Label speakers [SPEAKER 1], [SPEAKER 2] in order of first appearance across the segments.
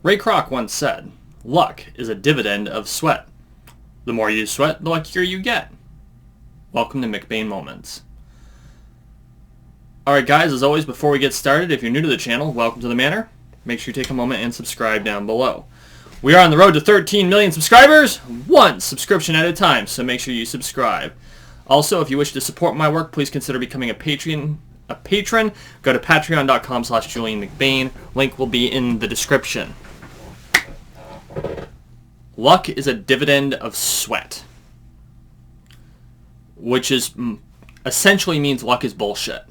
[SPEAKER 1] Ray Kroc once said, "Luck is a dividend of sweat. The more you sweat, the luckier you get." Welcome to McBain Moments. Alright guys, as always, before we get started, if you're new to the channel, welcome to the manor. Make sure you take a moment and subscribe down below. We are on the road to 13 million subscribers, one subscription at a time, so make sure you subscribe. Also, if you wish to support my work, please consider becoming a patron. Go to patreon.com/JulianMcBain. Link will be in the description. Luck is a dividend of sweat, which is essentially means luck is bullshit.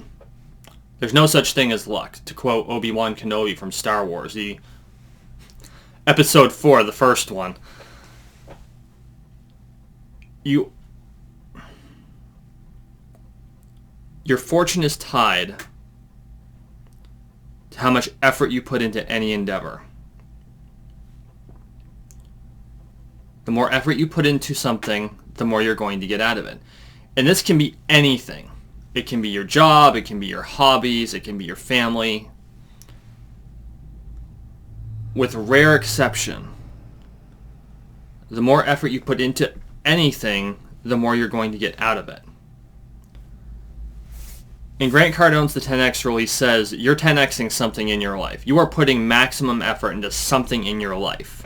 [SPEAKER 1] There's no such thing as luck, to quote Obi-Wan Kenobi from Star Wars, the Episode 4, the first one. Your fortune is tied to how much effort you put into any endeavor. The more effort you put into something, the more you're going to get out of it. And this can be anything. It can be your job, it can be your hobbies, it can be your family. With rare exception, the more effort you put into anything, the more you're going to get out of it. And Grant Cardone's The 10X release says, you're 10Xing something in your life. You are putting maximum effort into something in your life.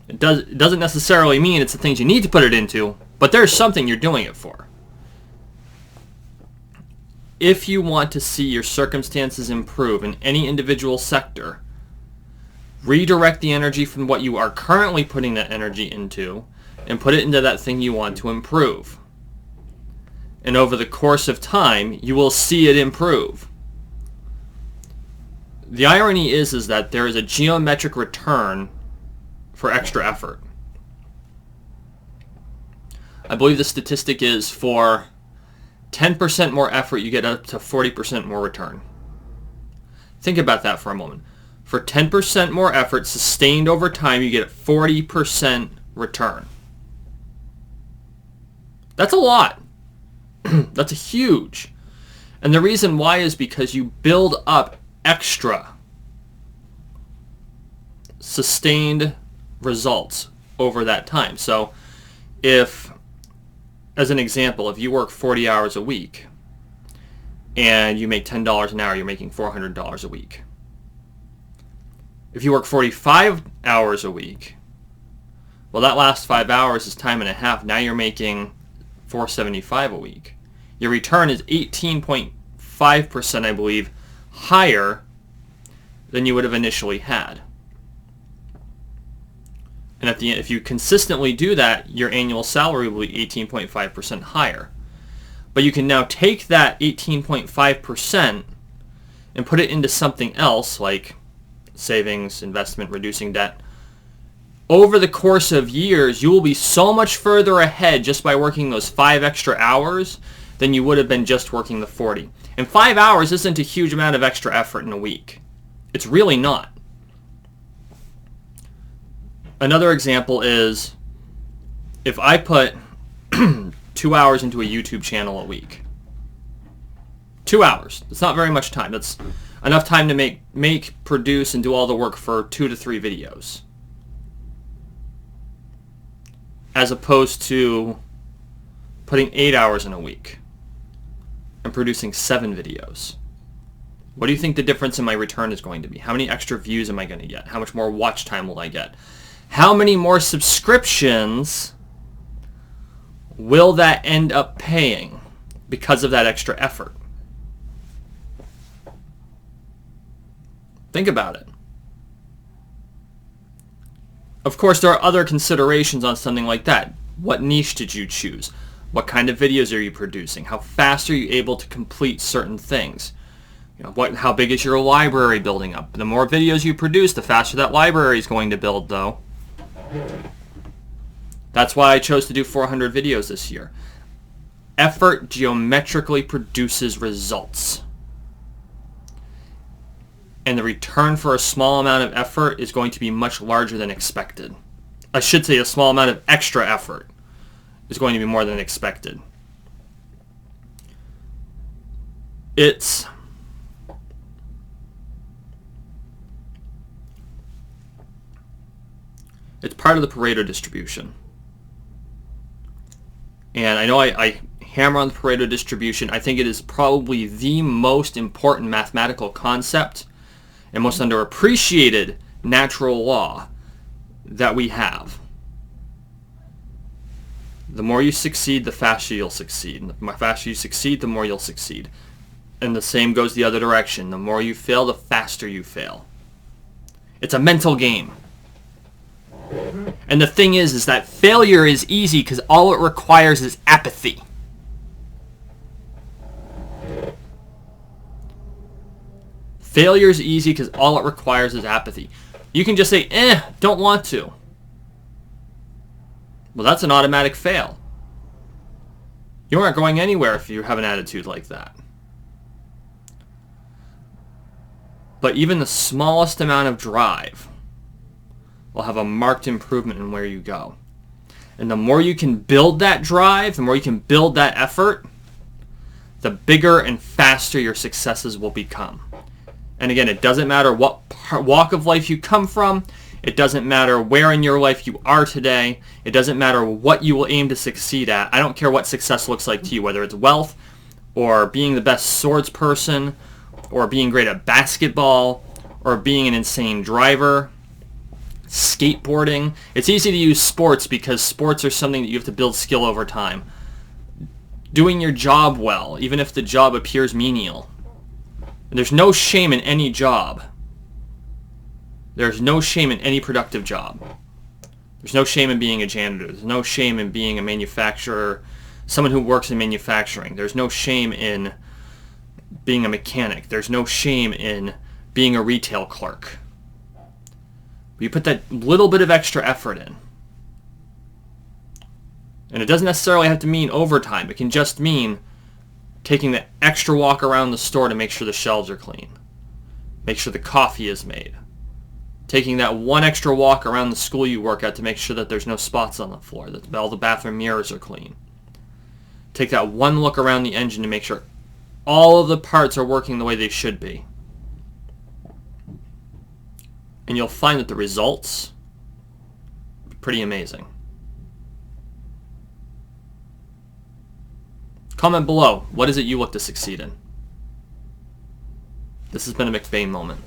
[SPEAKER 1] It doesn't necessarily mean it's the things you need to put it into, but there's something you're doing it for. If you want to see your circumstances improve in any individual sector, redirect the energy from what you are currently putting that energy into and put it into that thing you want to improve. And over the course of time, you will see it improve. The irony is that there is a geometric return for extra effort. I believe the statistic is for 10% more effort, you get up to 40% more return. Think about that for a moment. For 10% more effort sustained over time, you get 40% return. That's a lot. That's a huge. And the reason why is because you build up extra sustained results over that time. So if, as an example, if you work 40 hours a week and you make $10 an hour, you're making $400 a week. If you work 45 hours a week, well, that last 5 hours is time and a half. Now you're making $475 a week. Your return is 18.5%, I believe, higher than you would have initially had. And at the end, if you consistently do that, your annual salary will be 18.5% higher. But you can now take that 18.5% and put it into something else, like savings, investment, reducing debt. Over the course of years, you will be so much further ahead just by working those 5 extra hours than you would have been just working the 40. And 5 hours isn't a huge amount of extra effort in a week. It's really not. Another example is if I put 2 hours into a YouTube channel a week. 2 hours. It's not very much time. That's enough time to make, produce, and do all the work for 2 to 3 videos. As opposed to putting 8 hours in a week and producing 7 videos. What do you think the difference in my return is going to be? How many extra views am I going to get? How much more watch time will I get? How many more subscriptions will that end up paying because of that extra effort? Think about it. Of course, there are other considerations on something like that. What niche did you choose? What kind of videos are you producing? How fast are you able to complete certain things? How big is your library building up? The more videos you produce, the faster that library is going to build, though. That's why I chose to do 400 videos this year. Effort geometrically produces results. And the return for a small amount of effort is going to be much larger than expected. I should say a small amount of extra effort is going to be more than expected. It's It's part of the Pareto distribution. And I know I hammer on the Pareto distribution. I think it is probably the most important mathematical concept and most underappreciated natural law that we have. The more you succeed, the faster you'll succeed. And the faster you succeed, the more you'll succeed. And the same goes the other direction. The more you fail, the faster you fail. It's a mental game. And the thing is that failure is easy because all it requires is apathy. Failure is easy because all it requires is apathy. You can just say, don't want to. Well, that's an automatic fail. You aren't going anywhere if you have an attitude like that. But even the smallest amount of drive will have a marked improvement in where you go. And the more you can build that drive, the more you can build that effort, the bigger and faster your successes will become. And again, it doesn't matter what walk of life you come from. It doesn't matter where in your life you are today. It doesn't matter what you will aim to succeed at. I don't care what success looks like to you, whether it's wealth or being the best swords person or being great at basketball or being an insane driver, skateboarding. It's easy to use sports because sports are something that you have to build skill over time. Doing your job well, even if the job appears menial. And there's no shame in any job. There's no shame in any productive job. There's no shame in being a janitor. There's no shame in being a manufacturer, someone who works in manufacturing. There's no shame in being a mechanic. There's no shame in being a retail clerk. But you put that little bit of extra effort in. And it doesn't necessarily have to mean overtime. It can just mean taking the extra walk around the store to make sure the shelves are clean. Make sure the coffee is made. Taking that one extra walk around the school you work at to make sure that there's no spots on the floor, that all the bathroom mirrors are clean. Take that one look around the engine to make sure all of the parts are working the way they should be. And you'll find that the results are pretty amazing. Comment below, what is it you look to succeed in? This has been a McBain moment.